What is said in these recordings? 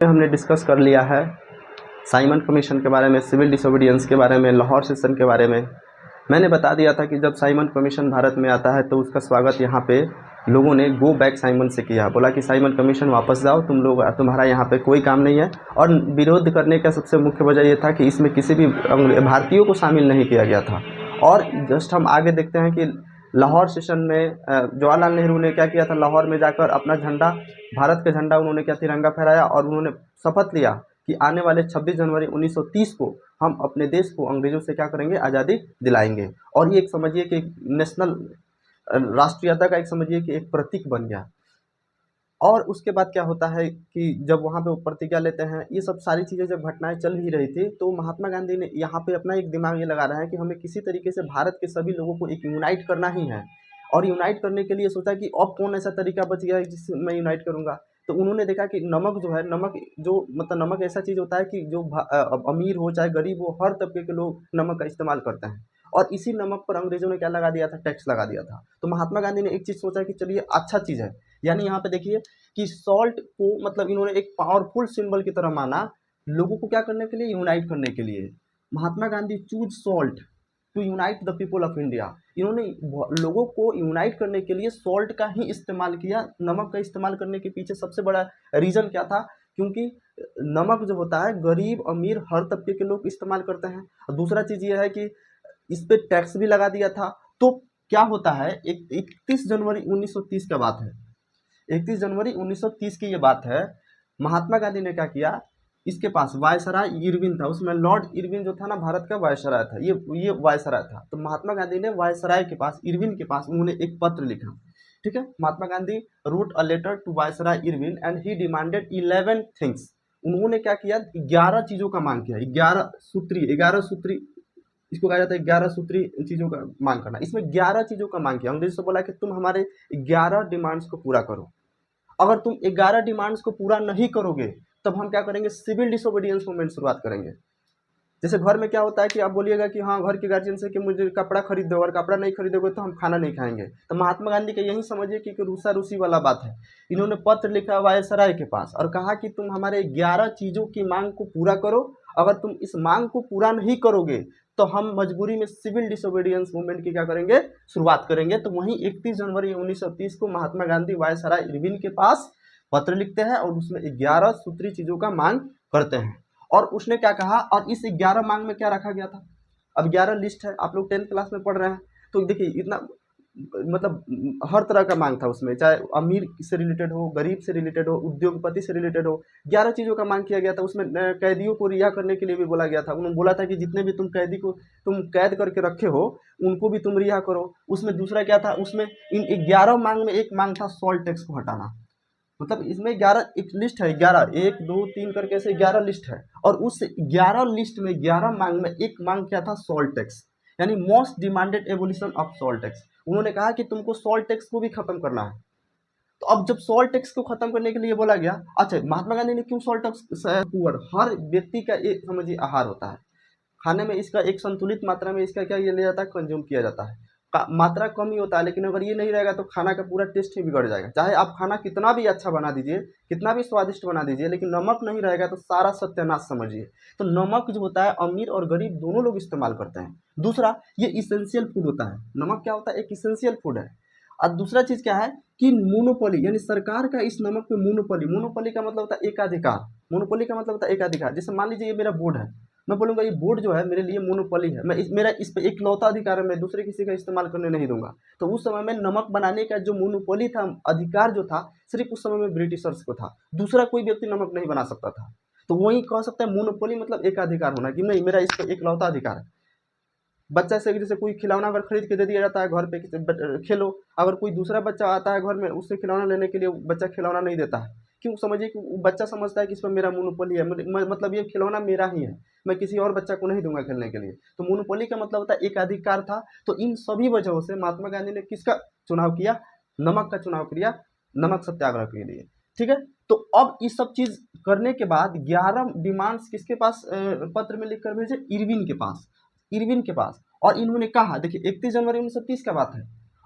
हमने डिस्कस कर लिया है साइमन कमीशन के बारे में, सिविल डिसोबीडियंस के बारे में, लाहौर सेशन के बारे में। मैंने बता दिया था कि जब साइमन कमीशन भारत में आता है तो उसका स्वागत यहाँ पे लोगों ने गो बैक साइमन से किया। बोला कि साइमन कमीशन वापस जाओ, तुम लोग, तुम्हारा यहाँ पे कोई काम नहीं है। और विरोध करने का सबसे मुख्य वजह ये था कि इसमें किसी भी भारतीयों को शामिल नहीं किया गया था। और जस्ट हम आगे देखते हैं कि लाहौर सेशन में जवाहरलाल नेहरू ने क्या किया था, लाहौर में जाकर अपना झंडा, भारत का झंडा उन्होंने क्या तिरंगा फहराया और उन्होंने शपथ लिया कि आने वाले 26 जनवरी 1930 को हम अपने देश को अंग्रेजों से क्या करेंगे, आज़ादी दिलाएंगे। और ये एक समझिए कि नेशनल राष्ट्रीयता का एक समझिए कि एक प्रतीक बन गया। और उसके बाद क्या होता है कि जब वहाँ पे वो प्रतिज्ञा लेते हैं, ये सब सारी चीज़ें जब घटनाएं चल भी रही थी तो महात्मा गांधी ने यहाँ पे अपना एक दिमाग ये लगा रहा है कि हमें किसी तरीके से भारत के सभी लोगों को एक यूनाइट करना ही है। और यूनाइट करने के लिए सोचा कि अब कौन ऐसा तरीका बच गया है जिससे मैं यूनाइट करूँगा। तो उन्होंने देखा कि नमक जो है, नमक जो मतलब नमक ऐसा चीज़ होता है कि जो अमीर हो चाहे गरीब हो, हर तबके के लोग नमक का इस्तेमाल करते हैं। और इसी नमक पर अंग्रेजों ने क्या लगा दिया था, टैक्स लगा दिया था। तो महात्मा गांधी ने एक चीज़ सोचा कि चलिए अच्छा चीज़ है। यानी यहाँ पे देखिए कि सॉल्ट को मतलब इन्होंने एक पावरफुल सिंबल की तरह माना, लोगों को क्या करने के लिए, यूनाइट करने के लिए। Mahatma Gandhi choose salt to unite the people of India. इन्होंने लोगों को यूनाइट करने के लिए सॉल्ट का ही इस्तेमाल किया। नमक का इस्तेमाल करने के पीछे सबसे बड़ा रीजन क्या था, क्योंकि नमक जो होता है गरीब अमीर हर तबके के लोग इस्तेमाल करते हैं। और दूसरा चीज ये है कि इस पे टैक्स भी लगा दिया था। तो क्या होता है, 31 जनवरी 1930 का बात है, 31 जनवरी 1930 की ये बात है। महात्मा गांधी ने क्या किया, इसके पास वायसराय इरविन था, उसमें लॉर्ड इरविन जो था ना, भारत का वायसराय था, ये वायसराय था। तो महात्मा गांधी ने वायसराय के पास, इरविन के पास उन्होंने एक पत्र लिखा। ठीक है, Mahatma Gandhi wrote a letter to viceroy Irwin and he demanded 11 things. उन्होंने क्या किया, 11 चीजों का मांग किया। 11 सूत्री इसको कहा जाता है 11 सूत्री चीजों का मांग करना। इसमें 11 चीजों का मांग किया। अंग्रेज से बोला कि तुम हमारे 11 डिमांड्स को पूरा करो। अगर तुम 11 डिमांड्स को पूरा नहीं करोगे तब हम क्या करेंगे, सिविल डिसोबीडियंस मूवमेंट शुरुआत करेंगे। जैसे घर में क्या होता है कि आप बोलिएगा कि हाँ, घर के गार्जियन से कि मुझे कपड़ा खरीद दो, अगर कपड़ा नहीं खरीदोगे तो हम खाना नहीं खाएंगे। तो महात्मा गांधी का यही समझिए कि रूसा रूसी वाला बात है। इन्होंने पत्र लिखा वायसराय के पास और कहा कि तुम हमारे 11 चीजों की मांग को पूरा करो। अगर तुम इस मांग को पूरा नहीं करोगे तो हम मजबूरी में सिविल डिसोबीडियंस मूवमेंट की क्या करेंगे, शुरुआत करेंगे। तो वहीं 31 जनवरी 1930 को महात्मा गांधी वायसराय इरविन के पास पत्र लिखते हैं और उसमें 11 सूत्री चीजों का मांग करते हैं। और उसने क्या कहा, और इस 11 मांग में क्या रखा गया था। अब 11 लिस्ट है, आप लोग 10th क्लास में पढ़ रहे हैं, तो देखिए इतना मतलब हर तरह का मांग था उसमें, चाहे अमीर से रिलेटेड हो, गरीब से रिलेटेड हो, उद्योगपति से रिलेटेड हो। 11 चीजों का मांग किया गया था। उसमें कैदियों को रिहा करने के लिए भी बोला गया था। उन्होंने बोला था कि जितने भी तुम कैदी को तुम कैद करके रखे हो उनको भी तुम रिहा करो। उसमें दूसरा क्या था, उसमें इन 11 मांग में एक मांग था सॉल्ट टैक्स को हटाना। मतलब इसमें 11 एक लिस्ट है, 11 1 2 3 करके ऐसे 11 लिस्ट है। और उस 11 लिस्ट में 11 मांग में एक मांग क्या था, सॉल्ट टैक्स, यानी most demanded abolition of salt tax. उन्होंने कहा कि तुमको सॉल्ट टैक्स को भी खत्म करना है। तो अब जब सॉल्ट टैक्स को खत्म करने के लिए बोला गया, अच्छा महात्मा गांधी ने क्यों सॉल्ट टैक्स, पुअर हर व्यक्ति का एक समझिए आहार होता है, खाने में इसका एक संतुलित मात्रा में इसका क्या ये लिया जाता है, कंज्यूम किया जाता है। मात्रा कम ही होता है, लेकिन अगर ये नहीं रहेगा तो खाना का पूरा टेस्ट ही बिगड़ जाएगा। चाहे आप खाना कितना भी अच्छा बना दीजिए, कितना भी स्वादिष्ट बना दीजिए, लेकिन नमक नहीं रहेगा तो सारा सत्यानाश समझिए। तो नमक जो होता है अमीर और गरीब दोनों लोग इस्तेमाल करते हैं। दूसरा, ये इसेंशियल फूड होता है। नमक क्या होता है, एक इसेंशियल फूड है। और दूसरा चीज क्या है कि मोनोपोली, यानी सरकार का इस नमक पे मोनोपोली। मोनोपोली का मतलब होता है एकाधिकार। मोनोपोली का मतलब होता है एकाधिकार। जैसे मान लीजिए ये मेरा बोर्ड है, मैं बोलूंगा ये बोर्ड जो है मेरे लिए मोनोपोली है, मेरा इस पे इकलौता अधिकार है, मैं दूसरे किसी का इस्तेमाल करने नहीं दूंगा। तो उस समय में नमक बनाने का जो मोनोपोली था, अधिकार जो था, सिर्फ उस समय में ब्रिटिशर्स को था। दूसरा कोई व्यक्ति नमक नहीं बना सकता था। तो वही कह सकता है मोनोपोली मतलब एकाधिकार होना, कि नहीं मेरा इस पर इकलौता अधिकार है। बच्चा से जैसे कोई खिलौना अगर खरीद के दे दिया जाता है घर पे खेलो, अगर कोई दूसरा बच्चा आता है घर में, उससे खिलौना लेने के लिए बच्चा खिलौना नहीं देता है। क्यों, समझिए कि बच्चा समझता है कि इस पर मेरा मोनोपोली है, मतलब ये खिलौना मेरा ही है, मैं किसी और बच्चा को नहीं दूंगा खेलने के लिए। तो मोनोपोली का मतलब होता है एकाधिकार था। तो इन सभी वजहों से महात्मा गांधी ने किसका चुनाव किया, नमक का चुनाव किया, नमक सत्याग्रह के लिए। ठीक है, तो अब इस सब चीज करने के बाद 11 डिमांड्स किसके पास पत्र में लिखकर भेजे, इरविन के पास, इरविन के पास। और इन्होंने कहा, देखिए 31 जनवरी 1930 का बात है,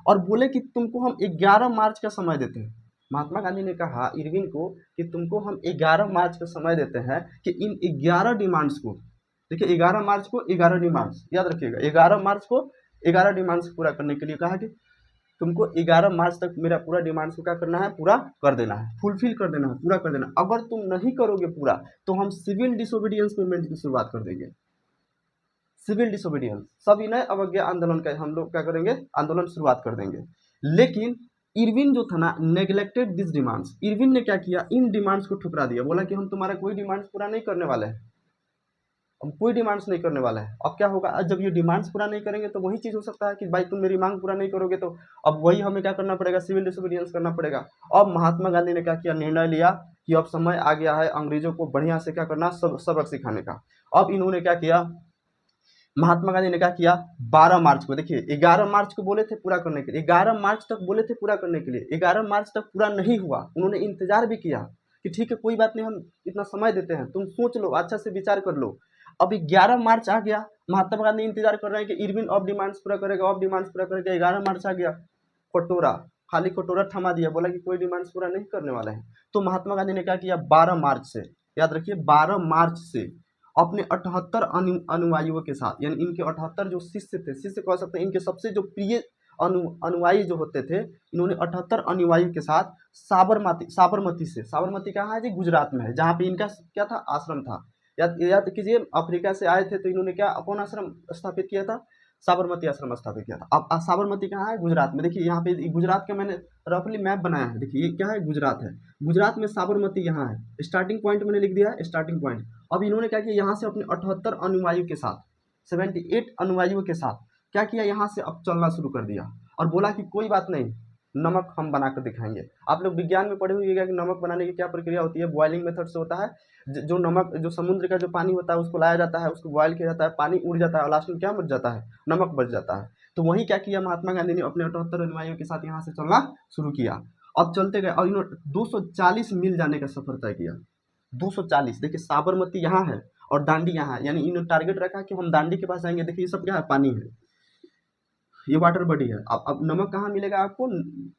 और बोले कि तुमको हम 11 मार्च का समय देते हैं। महात्मा गांधी ने कहा इरविन को कि तुमको हम 11 मार्च का समय देते हैं कि इन 11 डिमांड्स को, देखिए 11 मार्च को 11 डिमांड्स याद रखिएगा, 11 मार्च को 11 डिमांड्स पूरा करने के लिए कहा कि तुमको 11 मार्च तक मेरा पूरा डिमांड्स को क्या करना है, पूरा कर देना है, फुलफिल कर देना है, पूरा कर देना। अगर तुम नहीं करोगे पूरा तो हम सिविल डिसोबीडियंस मूवमेंट की शुरुआत कर देंगे। सिविल डिसोबीडियंस, सविनय अवज्ञा आंदोलन का हम लोग क्या करेंगे, आंदोलन शुरुआत कर देंगे। लेकिन इरविन जो था ना, नेग्लेक्टेड दिस डिमांड्स, इरविन ने क्या किया, इन डिमांड्स को ठुकरा दिया, बोला कि हम तुम्हारा कोई डिमांड्स पूरा नहीं करने वाले हैं, हम कोई डिमांड्स नहीं करने वाला है। अब क्या होगा, जब ये डिमांड्स पूरा नहीं करेंगे तो वही चीज़ हो सकता है कि भाई तुम मेरी मांग पूरा नहीं करोगे, तो अब वही हमें क्या करना पड़ेगा, सिविल डिसोबीडियंस करना पड़ेगा। अब महात्मा गांधी ने क्या किया, निर्णय लिया कि अब समय आ गया है अंग्रेजों को बढ़िया से क्या करना, सबक सिखाने का। अब इन्होंने क्या किया, महात्मा गांधी ने क्या किया, 12 मार्च को, देखिए 11 मार्च को बोले थे पूरा करने के लिए, 11 मार्च तक बोले थे पूरा करने के लिए, 11 मार्च तक पूरा नहीं हुआ। उन्होंने इंतजार भी किया कि ठीक है कोई बात नहीं, हम इतना समय देते हैं, तुम सोच लो, अच्छा से विचार कर लो। अब 11 मार्च आ गया, महात्मा गांधी इंतजार कर रहे हैं कि इरविन अब डिमांड्स पूरा करेगा, अब डिमांड्स पूरा करेगा। 11 मार्च आ गया, कटोरा खाली कटोरा थमा दिया, बोला कि कोई डिमांड्स पूरा नहीं करने वाले हैं। तो महात्मा गांधी ने क्या किया, 12 मार्च से, याद रखिए 12 मार्च से अपने 78 अनुयायियों के साथ, यानी इनके 78 जो शिष्य थे, शिष्य कह सकते हैं, इनके सबसे जो प्रिय अनुयायी जो होते थे, इन्होंने 78 अनुयायियों के साथ साबरमती से, साबरमती कहाँ है जी, गुजरात में है, जहाँ पे इनका क्या था, आश्रम था। याद कीजिए, अफ्रीका से आए थे तो इन्होंने क्या, कौन आश्रम स्थापित किया था, साबरमती आश्रम स्थापित किया था। अब साबरमती कहाँ है, गुजरात में। देखिए यहाँ पे गुजरात का मैंने रफली मैप बनाया है, देखिए ये क्या है, गुजरात है, गुजरात में साबरमती यहाँ है, स्टार्टिंग पॉइंट मैंने लिख दिया है, स्टार्टिंग पॉइंट। अब इन्होंने क्या किया, यहाँ से अपने 78 अनुयायियों के साथ, 78 अनुयायियों के साथ क्या किया, यहाँ से अब चलना शुरू कर दिया और बोला कि कोई बात नहीं, नमक हम बनाकर दिखाएंगे। आप लोग विज्ञान में पढ़े हुए कि नमक बनाने की क्या प्रक्रिया होती है, बॉइलिंग मेथड से होता है। जो नमक, जो समुद्र का जो पानी होता है उसको लाया जाता है, उसको बॉयल किया जाता है, पानी उड़ जाता है और लास्ट में क्या बच जाता है, नमक बच जाता है। तो वही क्या किया, महात्मा गांधी ने अपने 78 अनुयायियों के साथ यहाँ से चलना शुरू किया। अब चलते गए और इन्होंने 240 मील जाने का सफर तय किया। 240, देखिए साबरमती यहाँ है और दांडी यहाँ है, यानी इन्होंने टारगेट रखा कि हम दांडी के पास जाएंगे। देखिए ये सब क्या है, पानी है, ये वाटर बॉडी है। अब नमक कहाँ मिलेगा आपको,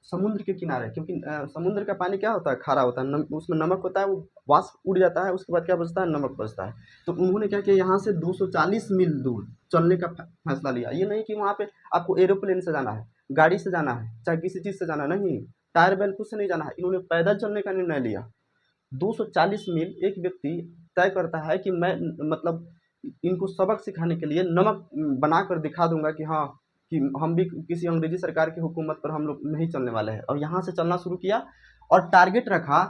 समुद्र के किनारे, क्योंकि समुद्र का पानी क्या होता है, खारा होता है, उसमें नमक होता है, वो वाष्प उड़ जाता है, उसके बाद क्या बचता है, नमक बचता है। तो उन्होंने क्या किया, यहाँ से 240 मील दूर चलने का फैसला लिया। ये नहीं कि वहाँ पे आपको एरोप्लेन से जाना है, गाड़ी से जाना है, चाहे किसी चीज़ से जाना, नहीं, टायर बेल कुछ से नहीं जाना है, इन्होंने पैदल चलने का निर्णय लिया। 240 मील एक व्यक्ति तय करता है कि मैं मतलब इनको सबक सिखाने के लिए नमक बनाकर दिखा दूंगा कि हाँ, कि हम भी किसी अंग्रेजी सरकार की हुकूमत पर हम लोग नहीं चलने वाले हैं। और यहाँ से चलना शुरू किया और टारगेट रखा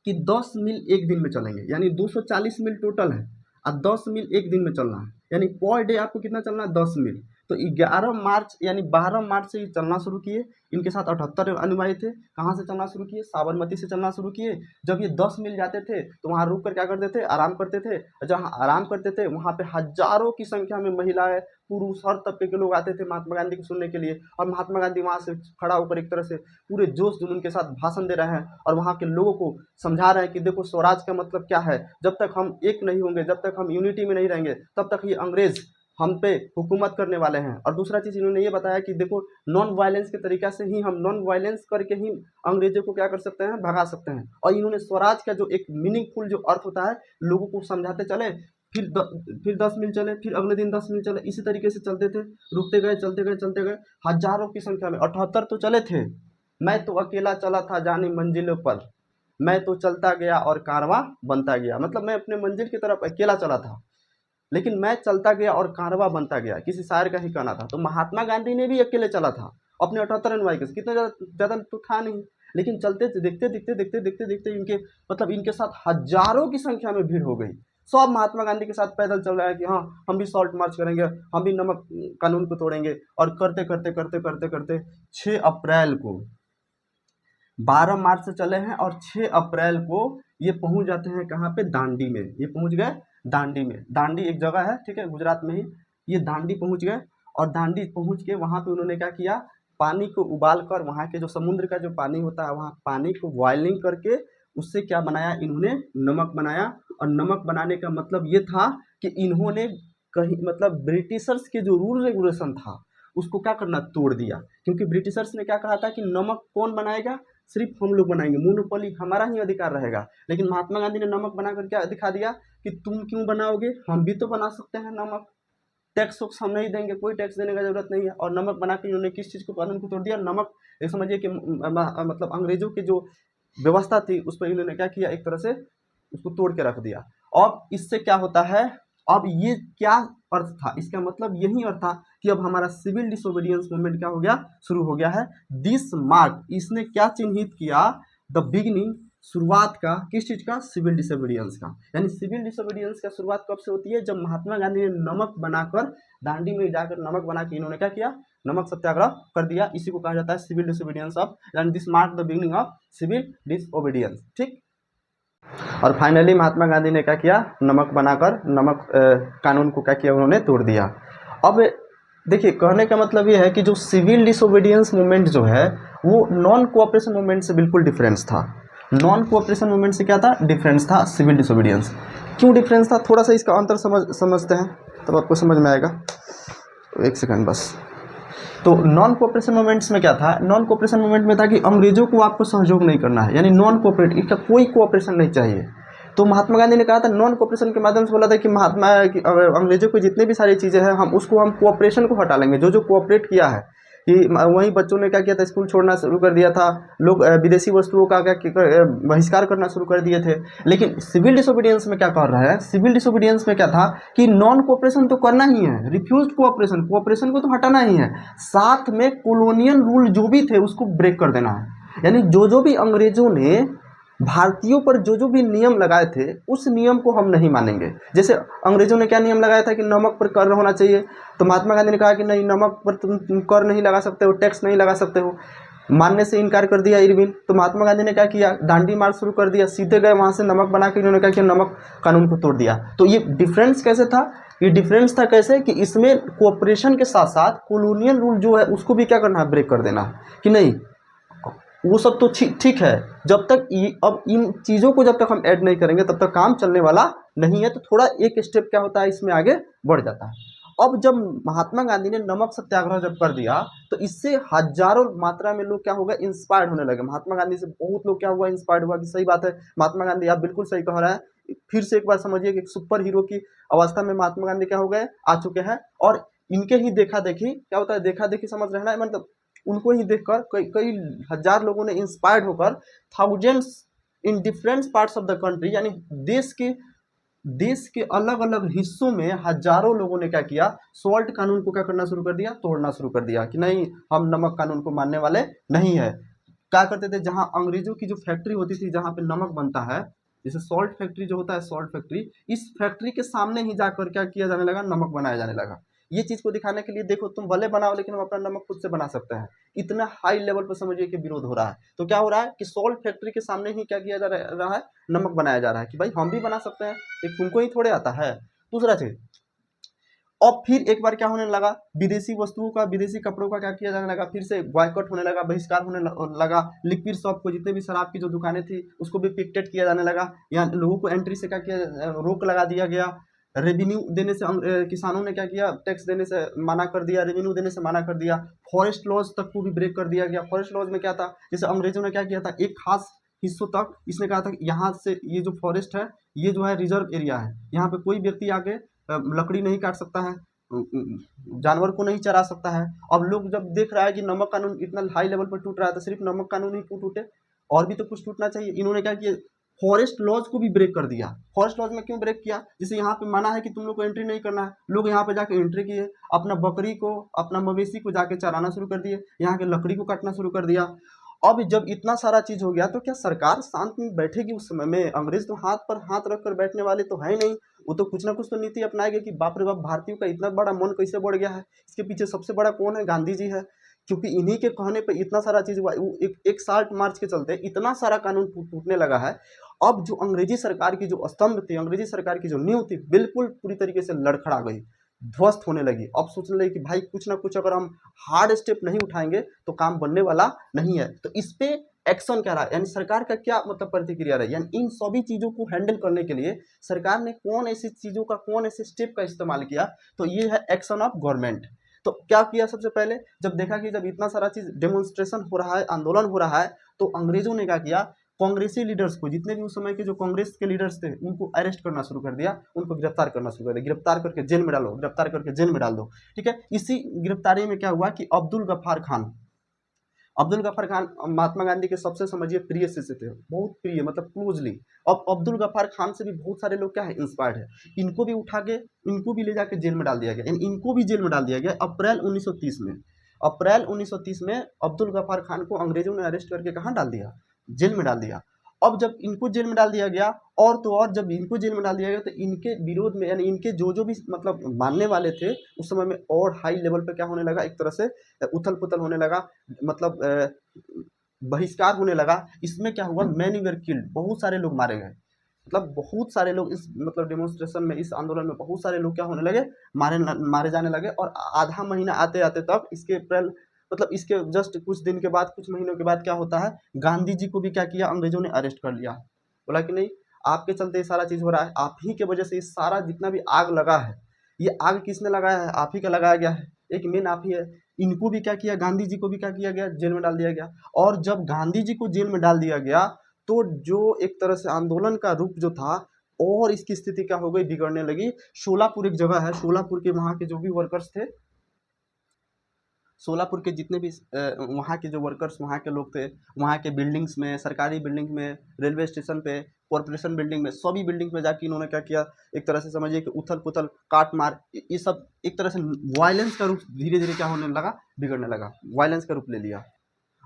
कि 10 मील एक दिन में चलेंगे, यानी 240 मील टोटल है और 10 मील एक दिन में चलना है, यानी पर डे आपको कितना चलना है, 10 मील। तो 11 मार्च यानी 12 मार्च से ये चलना शुरू किए। इनके साथ 78 अनुयायी थे। कहाँ से चलना शुरू किए, साबरमती से चलना शुरू किए। जब ये 10 मील जाते थे तो वहाँ रुक कर क्या करते थे, आराम करते थे। जहाँ आराम करते थे वहाँ पे हजारों की संख्या में महिलाएं, पुरुष, हर तबके के लोग आते थे महात्मा गांधी को सुनने के लिए। और महात्मा गांधी वहाँ से खड़ा होकर एक तरह से पूरे जोश जुनून के साथ भाषण दे रहे हैं और वहाँ के लोगों को समझा रहे हैं कि देखो स्वराज का मतलब क्या है। जब तक हम एक नहीं होंगे, जब तक हम यूनिटी में नहीं रहेंगे, तब तक ये अंग्रेज हम पे हुकूमत करने वाले हैं। और दूसरा चीज़ इन्होंने ये बताया कि देखो नॉन वायलेंस के तरीका से ही हम, नॉन वायलेंस करके ही अंग्रेजों को क्या कर सकते हैं, भगा सकते हैं। और इन्होंने स्वराज का जो एक मीनिंगफुल जो अर्थ होता है लोगों को समझाते चले। फिर 10 मील चले, फिर अगले दिन 10 मील चले, इसी तरीके से चलते थे, रुकते गए, चलते गए, चलते गए, हजारों की संख्या में। 78 तो चले थे। मैं तो अकेला चला था जानी मंजिलों पर, मैं तो चलता गया और कारवां बनता गया। मतलब मैं अपने मंजिल की तरफ अकेला चला था, लेकिन मैं चलता गया और कारवां बनता गया, किसी शायर का ही कहना था। तो महात्मा गांधी ने भी अकेले चला था अपने 78 अनुयायी के, कितना ज़्यादा तो था नहीं, लेकिन चलते देखते देखते देखते देखते देखते इनके मतलब इनके साथ हजारों की संख्या में भीड़ हो गई। सब महात्मा गांधी के साथ पैदल चल रहा है कि हाँ हम भी सॉल्ट मार्च करेंगे, हम भी नमक कानून को तोड़ेंगे। और करते करते करते करते करते 6 अप्रैल को, 12 मार्च से चले हैं और 6 अप्रैल को ये पहुंच जाते हैं कहाँ पे, दांडी में। ये पहुंच गए दांडी में। दांडी एक जगह है, ठीक है, गुजरात में ही। ये दांडी पहुंच गए और दांडी पहुंच के वहाँ पे उन्होंने क्या किया, पानी को उबाल कर, वहाँ के जो समुद्र का जो पानी होता है वहाँ पानी को बॉइलिंग करके उससे क्या बनाया, इन्होंने नमक बनाया। और नमक बनाने का मतलब ये था कि इन्होंने कहीं मतलब ब्रिटिशर्स के जो रूल रेगुलेशन था उसको क्या करना, तोड़ दिया। क्योंकि ब्रिटिशर्स ने क्या कहा था कि नमक कौन बनाएगा, सिर्फ हम लोग बनाएंगे, मोनोपोली हमारा ही अधिकार रहेगा। लेकिन महात्मा गांधी ने नमक बनाकर क्या दिखा दिया कि तुम क्यों बनाओगे, हम भी तो बना सकते हैं नमक, टैक्स वैक्स हम नहीं देंगे, कोई टैक्स देने का जरूरत नहीं है। और नमक बना के इन्होंने किस चीज़ को, कानून को तोड़ दिया, नमक। ये समझिए कि मतलब अंग्रेजों की जो व्यवस्था थी उस पर इन्होंने क्या किया, एक तरह से उसको तोड़ के रख दिया। अब इससे क्या होता है, अब ये क्या अर्थ था, इसका मतलब यही अर्थ था कि अब हमारा सिविल डिसोबीडियंस मूवमेंट क्या हो गया, शुरू हो गया है। दिस मार्क, इसने क्या चिन्हित किया, द बिगिनिंग, शुरुआत का, किस चीज का, सिविल डिसोबीडियंस का। यानी सिविल डिसोबीडियंस का शुरुआत कब से होती है, जब महात्मा गांधी ने नमक बनाकर, दांडी में जाकर नमक बना के इन्होंने क्या किया, नमक सत्याग्रह कर दिया। इसी को कहा जाता है सिविल डिसोबीडियंस ऑफ, यानी this mark the beginning of civil disobedience. ठीक। और फाइनली महात्मा गांधी ने क्या किया, नमक बनाकर नमक कानून को क्या किया, उन्होंने तोड़ दिया। अब देखिए, कहने का मतलब ये है कि जो सिविल डिसोबीडियंस मूवमेंट जो है वो नॉन कोऑपरेशन मूवमेंट से बिल्कुल डिफरेंस था। नॉन कोऑपरेशन मूवमेंट से क्या था, डिफरेंस था सिविल डिसोबीडियंस। क्यों डिफरेंस था, थोड़ा सा इसका अंतर समझते हैं तब आपको समझ में आएगा। एक सेकंड बस। तो नॉन कोऑपरेशन मूवमेंट्स में क्या था, नॉन कोऑपरेशन मूवमेंट में था कि अंग्रेजों को आपको सहयोग नहीं करना है, यानी नॉन कोऑपरेट, इसका कोई कोऑपरेशन नहीं चाहिए। तो महात्मा गांधी ने कहा था, नॉन कोऑपरेशन के माध्यम से बोला था कि अंग्रेजों को जितनी भी सारी चीज़ें हैं, हम कोऑपरेशन को हटा लेंगे, जो जो कोऑपरेट किया है। कि वहीं बच्चों ने क्या किया था, स्कूल छोड़ना शुरू कर दिया था, लोग विदेशी वस्तुओं का बहिष्कार करना शुरू कर दिए थे। लेकिन सिविल डिसोबीडियंस में क्या कर रहा है, सिविल डिसोबीडियंस में क्या था कि नॉन कोऑपरेशन तो करना ही है, रिफ्यूज्ड कोऑपरेशन, कोऑपरेशन को तो हटाना ही है, साथ में कॉलोनियल रूल जो भी थे उसको ब्रेक कर देना है। यानी जो भी अंग्रेजों ने भारतीयों पर जो भी नियम लगाए थे उस नियम को हम नहीं मानेंगे। जैसे अंग्रेजों ने क्या नियम लगाया था कि नमक पर कर होना चाहिए, तो महात्मा गांधी ने कहा कि नहीं, नमक पर तुम कर नहीं लगा सकते हो, टैक्स नहीं लगा सकते हो, मानने से इनकार कर दिया इरविन। तो महात्मा गांधी ने क्या किया, दांडी मार्च शुरू कर दिया, सीधे गए वहां से नमक बना के इन्होंने क्या किया, नमक कानून को तोड़ दिया। तो ये डिफरेंस कैसे था, ये डिफरेंस था कैसे कि इसमें कोऑपरेशन के साथ साथ कॉलोनियल रूल जो है उसको भी क्या करना है, ब्रेक कर देना, कि नहीं वो सब तो ठीक है, जब तक अब इन चीज़ों को जब तक हम ऐड नहीं करेंगे तब तक काम चलने वाला नहीं है। तो थोड़ा एक स्टेप क्या होता है, इसमें आगे बढ़ जाता है। अब जब महात्मा गांधी ने नमक सत्याग्रह जब कर दिया तो इससे हजारों मात्रा में लोग क्या हो गए, इंस्पायर्ड होने लगे। महात्मा गांधी से बहुत लोग क्या हुआ, इंस्पायर्ड हुआ कि सही बात है, महात्मा गांधी आप बिल्कुल सही कह रहे हैं। फिर से एक बार समझिए कि एक सुपर हीरो की अवस्था में महात्मा गांधी क्या हो गए, आ चुके हैं। और इनके ही देखा देखी क्या होता है, देखा देखी समझ रहे हैं, मतलब उनको ही देखकर कई कई हजार लोगों ने इंस्पायर्ड होकर thousands in different parts of the country, यानी देश के अलग अलग हिस्सों में हजारों लोगों ने क्या किया, सॉल्ट कानून को क्या करना शुरू कर दिया, तोड़ना शुरू कर दिया कि नहीं, हम नमक कानून को मानने वाले नहीं है। क्या करते थे, जहां अंग्रेजों की जो फैक्ट्री होती थी जहां पे नमक बनता है, जैसे सॉल्ट फैक्ट्री जो होता है, सॉल्ट फैक्ट्री, इस फैक्ट्री के सामने ही जाकर क्या किया जाने लगा, नमक बनाया जाने लगा। ये चीज को दिखाने के लिए, देखो तुम भले बनाओ लेकिन हम अपना नमक खुद से बना सकते हैं। इतना हाई लेवल पर समझिए कि विरोध हो रहा है। तो क्या हो रहा है कि सॉल्ट फैक्ट्री के सामने ही क्या किया जा रहा है, नमक बनाया जा रहा है कि भाई हम भी बना सकते हैं, एक तुमको ही थोड़े आता है। दूसरा चीज, अब फिर एक बार क्या होने लगा, विदेशी वस्तुओं का, विदेशी कपड़ों का क्या किया जाने लगा, फिर से बॉयकॉट होने लगा, बहिष्कार होने लगा। लिक्विड शॉप को, जितने भी शराब की जो दुकानें थी उसको भी पिकेट किया जाने लगा। यहाँ लोगों को एंट्री से क्या किया, रोक लगा दिया गया। रेवेन्यू देने से किसानों ने क्या किया, टैक्स देने से मना कर दिया, रेवेन्यू देने से मना कर दिया। फॉरेस्ट लॉज तक को भी ब्रेक कर दिया गया। फॉरेस्ट लॉज में क्या था, जैसे अंग्रेजों ने क्या किया था, एक खास हिस्सों तक इसने कहा था कि यहाँ से ये जो फॉरेस्ट है ये जो है रिजर्व एरिया है, यहाँ पे कोई व्यक्ति आके लकड़ी नहीं काट सकता है, जानवर को नहीं चरा सकता है। अब लोग जब देख रहा है कि नमक कानून इतना हाई लेवल पर टूट रहा है तो सिर्फ नमक कानून ही क्यों टूटे, और भी तो कुछ टूटना चाहिए। इन्होंने क्या किया, फॉरेस्ट लॉज को भी ब्रेक कर दिया। फॉरेस्ट लॉज में क्यों ब्रेक किया, जैसे यहाँ पे मना है कि तुम लोग को एंट्री नहीं करना है, लोग यहाँ पे जाके एंट्री किए, अपना बकरी को, अपना मवेशी को जाके चराना शुरू कर दिए, यहाँ के लकड़ी को काटना शुरू कर दिया। अब जब इतना सारा चीज हो गया तो क्या सरकार शांत में बैठेगी उस समय में? अंग्रेज तो हाथ पर हाथ रखकर बैठने वाले तो है नहीं, वो तो कुछ ना कुछ तो नीति अपनाएंगे कि बाप रे बाप, भारतीयों का इतना बड़ा मन कैसे बढ़ गया है। इसके पीछे सबसे बड़ा कौन है, गांधी जी है, क्योंकि इन्हीं के कहने पे इतना सारा चीज हुआ। एक साल्ट मार्च के चलते इतना सारा कानून टूटने लगा है। अब जो अंग्रेजी सरकार की जो स्तंभ थी, अंग्रेजी सरकार की जो नींव थी, बिल्कुल पूरी तरीके से लड़खड़ा गई, ध्वस्त होने लगी। अब सोचने लगी कि भाई कुछ ना कुछ अगर हम हार्ड स्टेप नहीं उठाएंगे तो काम बनने वाला नहीं है। तो इस पे एक्शन क्या रहा, यानी सरकार का क्या मतलब प्रतिक्रिया रही, यानी इन सभी चीजों को हैंडल करने के लिए सरकार ने कौन ऐसी चीजों का, कौन ऐसे स्टेप का इस्तेमाल किया, तो ये है एक्शन ऑफ गवर्नमेंट। तो क्या किया सबसे पहले, जब देखा कि जब इतना सारा चीज डेमोन्स्ट्रेशन हो रहा है, आंदोलन हो रहा है, तो अंग्रेजों ने क्या किया, कांग्रेसी लीडर्स को, जितने भी उस समय के जो कांग्रेस के लीडर्स थे, उनको अरेस्ट करना शुरू कर दिया, उनको गिरफ्तार करना शुरू कर दिया, गिरफ्तार करके जेल में डालो, गिरफ्तार करके जेल में डाल दो। ठीक है, इसी गिरफ्तारी में क्या हुआ कि अब्दुल गफ्फार खान, अब्दुल गफ्फार खान महात्मा गांधी के सबसे समझिए प्रिय शिष्य थे, बहुत प्रिय, मतलब क्लोजली। अब अब्दुल गफ्फार खान से भी बहुत सारे लोग क्या है, इंस्पायर्ड है। इनको भी उठा के, इनको भी ले जाके जेल में डाल दिया गया, इनको भी जेल में डाल दिया गया अप्रैल 1930 में। अप्रैल 1930 में अब्दुल गफ्फार खान को अंग्रेजों ने अरेस्ट करके कहाँ डाल दिया, जेल में डाल दिया। अब जब इनको जेल में डाल दिया गया, और तो और जब इनको जेल में डाल दिया गया, तो इनके विरोध में, यानी इनके जो जो भी मतलब मानने वाले थे उस समय में, और हाई लेवल पे क्या होने लगा, एक तरह से उथल पुथल होने लगा, मतलब बहिष्कार होने लगा। इसमें क्या हुआ, मैनी वर किल्ड, बहुत सारे लोग मारे गए, मतलब बहुत सारे लोग इस मतलब डेमोन्स्ट्रेशन में, इस आंदोलन में बहुत सारे लोग क्या होने लगे, मारे जाने लगे। और आधा महीना आते आते तक, इसके अप्रैल मतलब इसके जस्ट कुछ दिन के बाद, कुछ महीनों के बाद क्या होता है, गांधी जी को भी क्या किया, अंग्रेजों ने अरेस्ट कर लिया। बोला कि नहीं, आपके चलते ये सारा चीज हो रहा है, आप ही के वजह से ये सारा जितना भी आग लगा है, ये आग किसने लगाया है, आप ही का लगाया गया है, एक मेन आप ही है। इनको भी क्या किया, गांधी जी को भी क्या किया गया, जेल में डाल दिया गया। और जब गांधी जी को जेल में डाल दिया गया, तो जो एक तरह से आंदोलन का रूप जो था, और इसकी स्थिति क्या हो गई, बिगड़ने लगी। शोलापुर एक जगह है, शोलापुर के वहाँ के जो भी वर्कर्स थे, सोलापुर के जितने भी वहाँ के जो वर्कर्स, वहाँ के लोग थे, वहाँ के बिल्डिंग्स में, सरकारी बिल्डिंग में, रेलवे स्टेशन पे, कॉरपोरेशन बिल्डिंग में, सभी बिल्डिंग में जाके इन्होंने क्या किया, एक तरह से समझिए कि उथल पुथल, काट मार, ये सब एक तरह से वायलेंस का रूप धीरे धीरे क्या होने लगा, बिगड़ने लगा, वायलेंस का रूप ले लिया।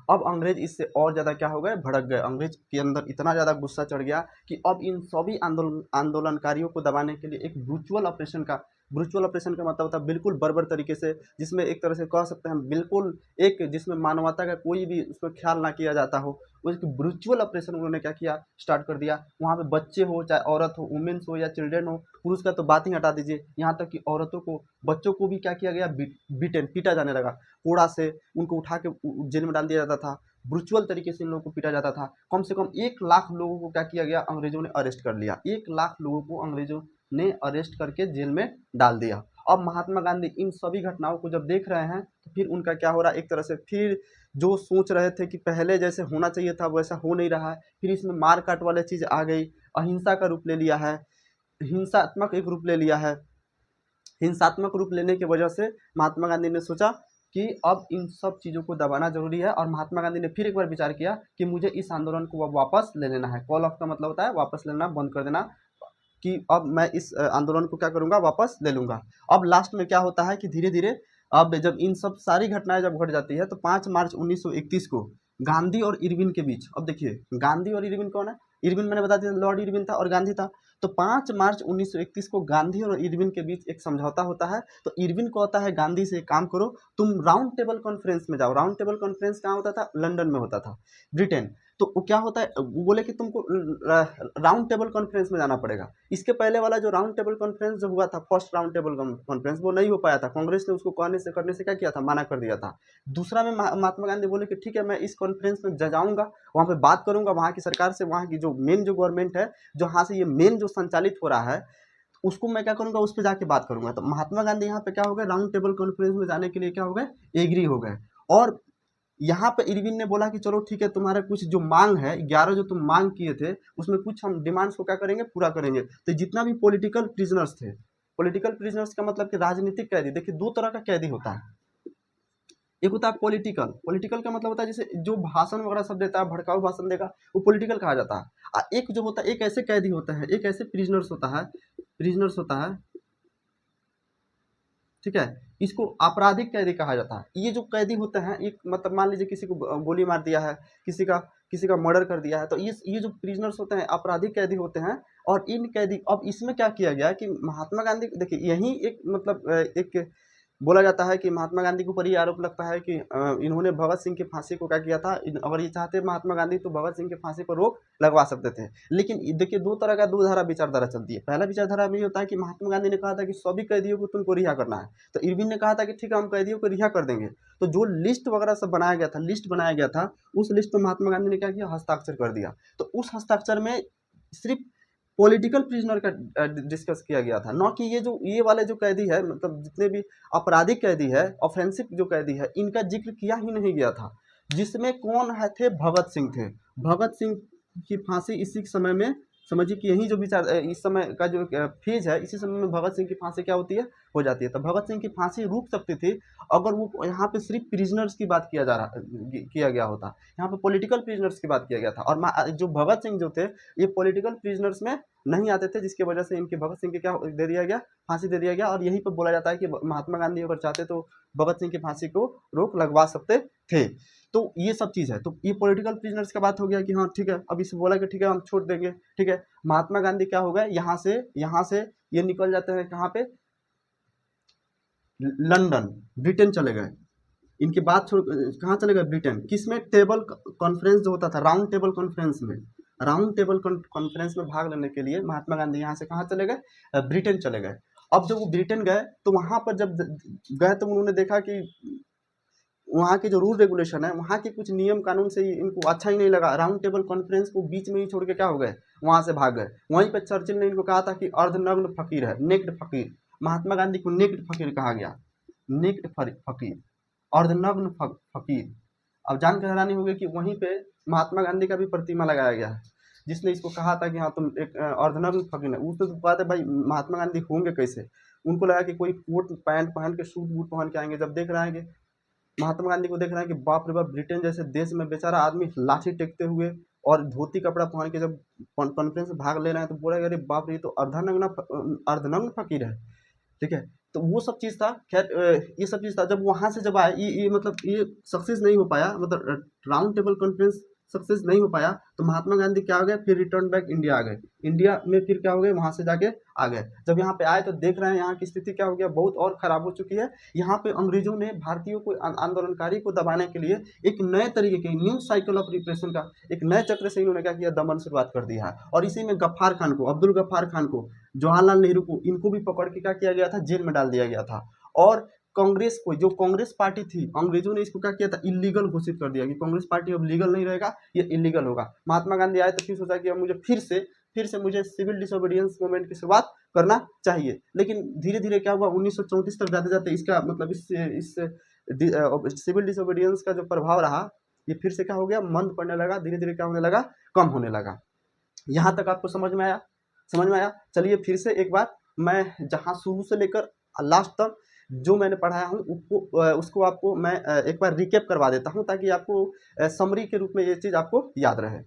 अब अंग्रेज इससे और ज़्यादा क्या हो गए, भड़क गए। अंग्रेज के अंदर इतना ज़्यादा गुस्सा चढ़ गया कि अब इन सभी आंदोलनकारियों को दबाने के लिए एक ब्रूचुअल ऑपरेशन का मतलब होता है बिल्कुल बर्बर तरीके से, जिसमें एक तरह से कह सकते हैं बिल्कुल एक, जिसमें मानवता का कोई भी उसमें ख्याल ना किया जाता हो, उसकी ब्रूचुअल ऑपरेशन उन्होंने क्या किया, स्टार्ट कर दिया। वहाँ पे बच्चे हो, चाहे औरत हो, वुमेन्स हो या चिल्ड्रेन हो, पुरुष का तो बात ही हटा दीजिए, यहाँ तक कि औरतों को, बच्चों को भी क्या किया गया, बीटन, पीटा जाने लगा, कोड़ा से उनको उठा के जेल में डाल दिया जाता था। ब्रुचुअल तरीके से इन लोगों को पीटा जाता था। कम से कम 1 लाख लोगों को क्या किया गया, अंग्रेजों ने अरेस्ट कर लिया। 1 लाख लोगों को अंग्रेजों ने अरेस्ट करके जेल में डाल दिया। अब महात्मा गांधी इन सभी घटनाओं को जब देख रहे हैं, तो फिर उनका क्या हो रहा है, एक तरह से फिर जो सोच रहे थे कि पहले जैसे होना चाहिए था वैसा हो नहीं रहा है, फिर इसमें मार काट वाली चीज आ गई, अहिंसा का रूप ले लिया है, हिंसात्मक एक रूप ले लिया है। हिंसात्मक रूप लेने की वजह से महात्मा गांधी ने सोचा कि अब इन सब चीज़ों को दबाना जरूरी है, और महात्मा गांधी ने फिर एक बार विचार किया कि मुझे इस आंदोलन को वापस ले लेना है। कॉल ऑफ का मतलब होता है वापस लेना, बंद कर देना, कि अब मैं इस आंदोलन को क्या करूंगा, वापस ले लूंगा। अब लास्ट में क्या होता है कि धीरे धीरे, अब जब इन सब सारी घटनाएं जब घट जाती है, तो 5 मार्च 1931 को गांधी और इरविन के बीच, अब देखिए गांधी और इरविन कौन है, इरविन मैंने बता दिया, लॉर्ड इरविन था और गांधी था। तो 5 मार्च 1931 को गांधी और इरविन के बीच एक समझौता होता है। तो इरविन को होता है गांधी से, एक काम करो, तुम राउंड टेबल कॉन्फ्रेंस में जाओ। राउंड टेबल कॉन्फ्रेंस कहाँ होता था, लंदन में होता था, ब्रिटेन। तो वो क्या होता है, वो बोले कि तुमको राउंड टेबल कॉन्फ्रेंस में जाना पड़ेगा। इसके पहले वाला जो राउंड टेबल कॉन्फ्रेंस जो हुआ था, फर्स्ट राउंड टेबल कॉन्फ्रेंस, वो नहीं हो पाया था। कांग्रेस ने उसको करने से क्या किया था, मना कर दिया था। दूसरा में महात्मा गांधी बोले कि ठीक है, मैं इस कॉन्फ्रेंस में जाऊंगा, वहाँ पे बात करूंगा वहाँ की सरकार से, वहाँ की जो मेन जो गवर्नमेंट है, जहाँ से ये मेन जो संचालित हो रहा है, उसको मैं क्या करूंगा, उस पर जाके बात करूंगा। तो महात्मा गांधी यहाँ पे क्या हो गए, राउंड टेबल कॉन्फ्रेंस में जाने के लिए क्या हो गए, एग्री हो गए। और यहाँ पे इरविन ने बोला कि चलो ठीक है, तुम्हारा कुछ जो मांग है, 11 जो तुम मांग किए थे, उसमें कुछ हम डिमांड्स को क्या करेंगे, पूरा करेंगे। तो जितना भी पॉलिटिकल प्रिजनर्स थे, पॉलिटिकल प्रिजनर्स का मतलब कि राजनीतिक कैदी, देखिए 2 तरह का कैदी होता है। एक होता है पॉलिटिकल, पॉलिटिकल का मतलब होता है जैसे जो भाषण वगैरह सब देता है, भड़काऊ भाषण देगा, वो पॉलिटिकल कहा जाता है। एक जो होता है, एक ऐसे कैदी होता है, एक ऐसे प्रिजनर्स होता है, ठीक है, इसको आपराधिक कैदी कहा जाता है। ये जो कैदी होते हैं, एक मतलब मान लीजिए किसी को गोली मार दिया है, किसी का मर्डर कर दिया है, तो ये जो प्रिजनर्स होते हैं, आपराधिक कैदी होते हैं। और इन कैदी, अब इसमें क्या किया गया कि महात्मा गांधी, देखिए यही एक मतलब एक बोला जाता है कि महात्मा गांधी के ऊपर ये आरोप लगता है कि इन्होंने भगत सिंह की फांसी को क्या किया था, अगर ये चाहते महात्मा गांधी तो भगत सिंह की फांसी पर रोक लगवा सकते थे। लेकिन देखिए 2 तरह का 2 धारा विचारधारा चलती है। पहला विचारधारा में ये होता है कि महात्मा गांधी ने कहा था कि सभी कैदियों को तुमको रिहा करना है, तो इरविन ने कहा था कि ठीक है, हम कैदियों को रिहा कर देंगे। तो जो लिस्ट वगैरह सब बनाया गया था, उस लिस्ट में महात्मा गांधी ने क्या किया, हस्ताक्षर कर दिया। तो उस हस्ताक्षर में सिर्फ पॉलिटिकल प्रिजनर का डिस्कस किया गया था, न कि ये वाले जो कैदी है, मतलब जितने भी आपराधिक कैदी है, ऑफेंसिव जो कैदी है, इनका जिक्र किया ही नहीं गया था। जिसमें कौन है थे? भगत सिंह थे। भगत सिंह की फांसी इसी समय में, समझिए कि यही जो विचार इस समय का जो फेज है, इसी समय में भगत सिंह की फांसी क्या होती है? हो जाती है। तो भगत सिंह की फांसी रुक सकती थी अगर वो यहाँ पे सिर्फ प्रिजनर्स की बात किया गया होता। यहाँ पे पॉलिटिकल प्रिजनर्स की बात किया गया था, और जो भगत सिंह जो थे, ये पॉलिटिकल प्रिजनर्स में नहीं आते थे, जिसकी वजह से इनके भगत सिंह के क्या दे दिया गया? फांसी दे दिया गया। और यहीं पर बोला जाता है कि महात्मा गांधी अगर चाहते तो भगत सिंह की फांसी को रोक लगवा सकते थे। तो ये सब चीज़ है। तो ये पॉलिटिकल प्रिजनर्स का बात हो गया कि हाँ ठीक है, अब इसे बोला कि ठीक है हम छोड़ देंगे, ठीक है। महात्मा गांधी क्या हो गए, यहाँ से ये निकल जाते हैं कहाँ पे? लंदन, ब्रिटेन चले गए। इनकी बात छोड़ कहाँ चले गए? ब्रिटेन। किसमें? टेबल कॉन्फ्रेंस जो होता था, राउंड टेबल कॉन्फ्रेंस में। राउंड टेबल कॉन्फ्रेंस में भाग लेने के लिए महात्मा गांधी यहाँ से कहाँ चले गए? ब्रिटेन चले गए। अब जब वो ब्रिटेन गए तो वहाँ पर जब गए तो उन्होंने देखा कि वहाँ के जो रूल रेगुलेशन है, वहाँ के कुछ नियम कानून से इनको अच्छा ही नहीं लगा। राउंड टेबल कॉन्फ्रेंस को बीच में ही छोड़ के क्या हो गए? वहाँ से भाग गए। वहीं पर चर्चिल ने इनको कहा था कि अर्धनग्न फकीर है, नेक्ड फकीर। महात्मा गांधी को नेक्ड फकीर कहा गया, नेक्ड फकीर, अर्धनग्न फकीर। अब जानकर हैरानी होगी कि वहीं पे महात्मा गांधी का भी प्रतिमा लगाया गया है, जिसने इसको कहा था कि हाँ तुम एक अर्धनग्न फकीर है। उसने तो बात है भाई, महात्मा गांधी होंगे कैसे? उनको लगा कि कोई कोट पैंट पहन के, सूट बूट पहन के आएंगे। जब देख रहे हैं महात्मा गांधी को देख रहे हैं कि बाप रे बाप, ब्रिटेन जैसे देश में बेचारा आदमी लाठी टेकते हुए और धोती कपड़ा पहन के जब कॉन्फ्रेंस में भाग ले रहे हैं, तो बोला अरे बाप रे, ये तो अर्धनग्न फकीर है, ठीक है। तो वो सब चीज़ था। खैर ये सब चीज़ था। जब वहाँ से जब आए, ये मतलब ये सक्सेस नहीं हो पाया, मतलब राउंड टेबल कॉन्फ्रेंस सक्सेस नहीं हो पाया, तो महात्मा गांधी क्या हो गए? फिर रिटर्न बैक इंडिया आ गए। इंडिया में फिर क्या हो गए? वहाँ से जाके आ गए। जब यहाँ पे आए तो देख रहे हैं यहाँ की स्थिति क्या हो गया? बहुत और ख़राब हो चुकी है। यहाँ पे अंग्रेजों ने भारतीयों को, आंदोलनकारी को दबाने के लिए एक नए तरीके के, न्यू साइकिल ऑफ रिप्रेशन का एक नए चक्र से इन्होंने क्या किया? दमन शुरुआत कर दिया है। और इसी में गफ्फार खान को, अब्दुल गफ्फार खान को, जवाहरलाल नेहरू को, इनको भी पकड़ के क्या किया गया था? जेल में डाल दिया गया था। और कांग्रेस को, जो कांग्रेस पार्टी थी, अंग्रेजों ने इसको क्या किया था? इलीगल घोषित कर दिया कि कांग्रेस पार्टी अब लीगल नहीं रहेगा, ये इलीगल होगा। महात्मा गांधी आए तो फिर सोचा कि अब मुझे फिर से मुझे सिविल डिसोबीडियंस मूवमेंट की शुरुआत करना चाहिए। लेकिन धीरे धीरे क्या हुआ? 1934 तक जाते जाते इसका मतलब इस सिविल डिसोबीडियंस का जो प्रभाव रहा, ये फिर से क्या हो गया? मंद पड़ने लगा। धीरे धीरे क्या होने लगा? कम होने लगा। यहाँ तक आपको समझ में आया? समझ में आया? चलिए फिर से एक बार मैं जहाँ शुरू से लेकर लास्ट तक जो मैंने पढ़ाया हूँ उसको आपको मैं एक बार रिकेप करवा देता हूँ, ताकि आपको समरी के रूप में ये चीज़ आपको याद रहे।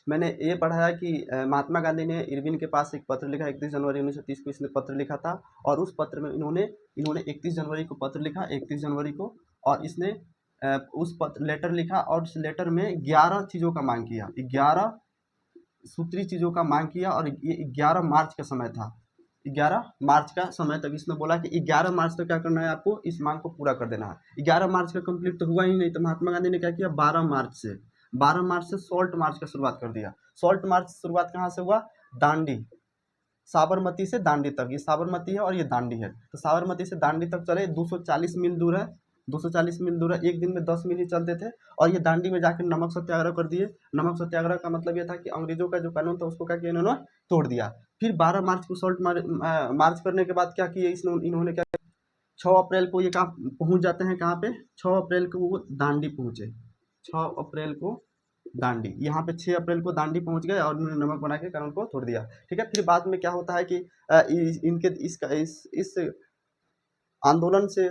मैंने ये पढ़ाया कि महात्मा गांधी ने इरविन के पास एक पत्र लिखा, 31 जनवरी 1930 को इसने पत्र लिखा था। और उस पत्र में इन्होंने 31 जनवरी को पत्र लिखा, 31 जनवरी को। और इसने उस पत्र लेटर लिखा, और उस लेटर में 11 चीज़ों का मांग किया, 11 सूत्री चीज़ों का मांग किया। और ये 11 मार्च का समय था। 11 मार्च का समय तक इसने बोला कि 11 मार्च तक क्या करना है आपको? इस मांग को पूरा कर देना है। 11 मार्च का कंप्लीट तो हुआ ही नहीं, तो महात्मा गांधी ने क्या किया? 12 मार्च से सॉल्ट मार्च का शुरुआत कर दिया। सॉल्ट मार्च शुरुआत कहाँ से हुआ? दांडी, साबरमती से दांडी तक। ये साबरमती है और ये दांडी है। तो साबरमती से दांडी तक चले, 240 मील दूर है। 240 मील दूर है, एक दिन में 10 मील ही चलते थे। और ये दांडी में जाकर नमक सत्याग्रह कर दिए। नमक सत्याग्रह का मतलब ये था कि अंग्रेजों का जो कानून था उसको क्या किया? इन्होंने तोड़ दिया। फिर 12 मार्च को सॉल्ट मार्च करने के बाद क्या किए? इन्होंने क्या, 6 अप्रैल को ये कहाँ पहुँच जाते हैं? कहाँ पे? 6 अप्रैल को वो दांडी पहुँचे। 6 अप्रैल को दांडी, यहाँ पे 6 अप्रैल को दांडी पहुँच गए और उन्होंने नमक बना के कानून को तोड़ दिया, ठीक है। फिर बाद में क्या होता है कि इनके इस आंदोलन से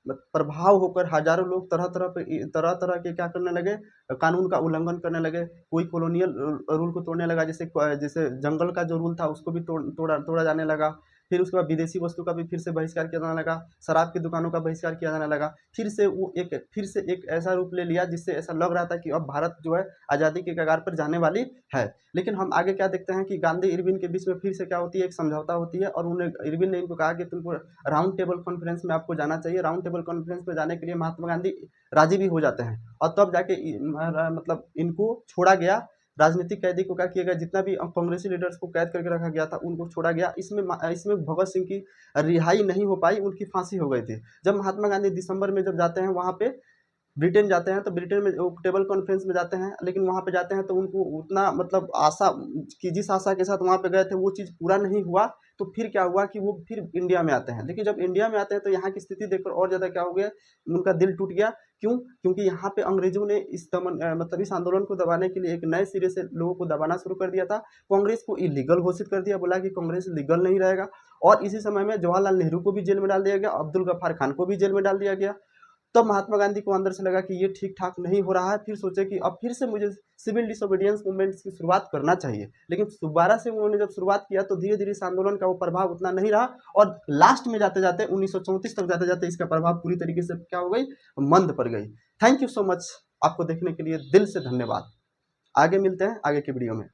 प्रभाव होकर हजारों लोग तरह तरह के क्या करने लगे? कानून का उल्लंघन करने लगे। कोई कॉलोनियल रूल को तोड़ने लगा, जैसे जंगल का जो रूल था उसको भी तोड़ा जाने लगा। फिर उसके बाद विदेशी वस्तु का भी फिर से बहिष्कार किया जाने लगा। शराब की दुकानों का बहिष्कार किया जाने लगा। फिर से एक ऐसा रूप ले लिया जिससे ऐसा लग रहा था कि अब भारत जो है आज़ादी के कगार पर जाने वाली है। लेकिन हम आगे क्या देखते हैं कि गांधी इरविन के बीच में फिर से क्या होती है? एक समझौता होती है। और इरविन ने इनको कहा कि तुमको राउंड टेबल कॉन्फ्रेंस में आपको जाना चाहिए। राउंड टेबल कॉन्फ्रेंस में जाने के लिए महात्मा गांधी राजी भी हो जाते हैं। और तब जाके मतलब इनको छोड़ा गया। राजनीतिक कैदी को क्या किया गया? जितना भी कांग्रेसी लीडर्स को कैद करके रखा गया था उनको छोड़ा गया। इसमें भगत सिंह की रिहाई नहीं हो पाई, उनकी फांसी हो गई थी। जब महात्मा गांधी दिसंबर में जब जाते हैं वहाँ पे ब्रिटेन जाते हैं तो ब्रिटेन में वो टेबल कॉन्फ्रेंस में जाते हैं, लेकिन वहाँ पे जाते हैं तो उनको उतना मतलब आशा कि जिस आशा के साथ वहाँ पे गए थे वो चीज़ पूरा नहीं हुआ। तो फिर क्या हुआ कि वो फिर इंडिया में आते हैं, लेकिन जब इंडिया में आते हैं तो यहाँ की स्थिति देखकर और ज़्यादा क्या हो गया, उनका दिल टूट गया। क्यों? क्योंकि यहाँ पे अंग्रेजों ने मतलब इस आंदोलन को दबाने के लिए एक नए सिरे से लोगों को दबाना शुरू कर दिया था। कांग्रेस को इलीगल घोषित कर दिया, बोला कि कांग्रेस लीगल नहीं रहेगा। और इसी समय में जवाहरलाल नेहरू को भी जेल में डाल दिया गया, अब्दुल गफ्फार खान को भी जेल में डाल दिया गया। तब महात्मा गांधी को अंदर से लगा कि ये ठीक ठाक नहीं हो रहा है। फिर सोचे कि अब फिर से मुझे सिविल डिसोबीडियंस मूवमेंट की शुरुआत करना चाहिए, लेकिन दोबारा से उन्होंने जब शुरुआत किया तो धीरे धीरे इस आंदोलन का वो प्रभाव उतना नहीं रहा, और लास्ट में जाते जाते 1934 तक जाते जाते इसका प्रभाव पूरी तरीके से क्या हो गई, मंद पड़ गई। थैंक यू सो मच, आपको देखने के लिए दिल से धन्यवाद। आगे मिलते हैं आगे की वीडियो में।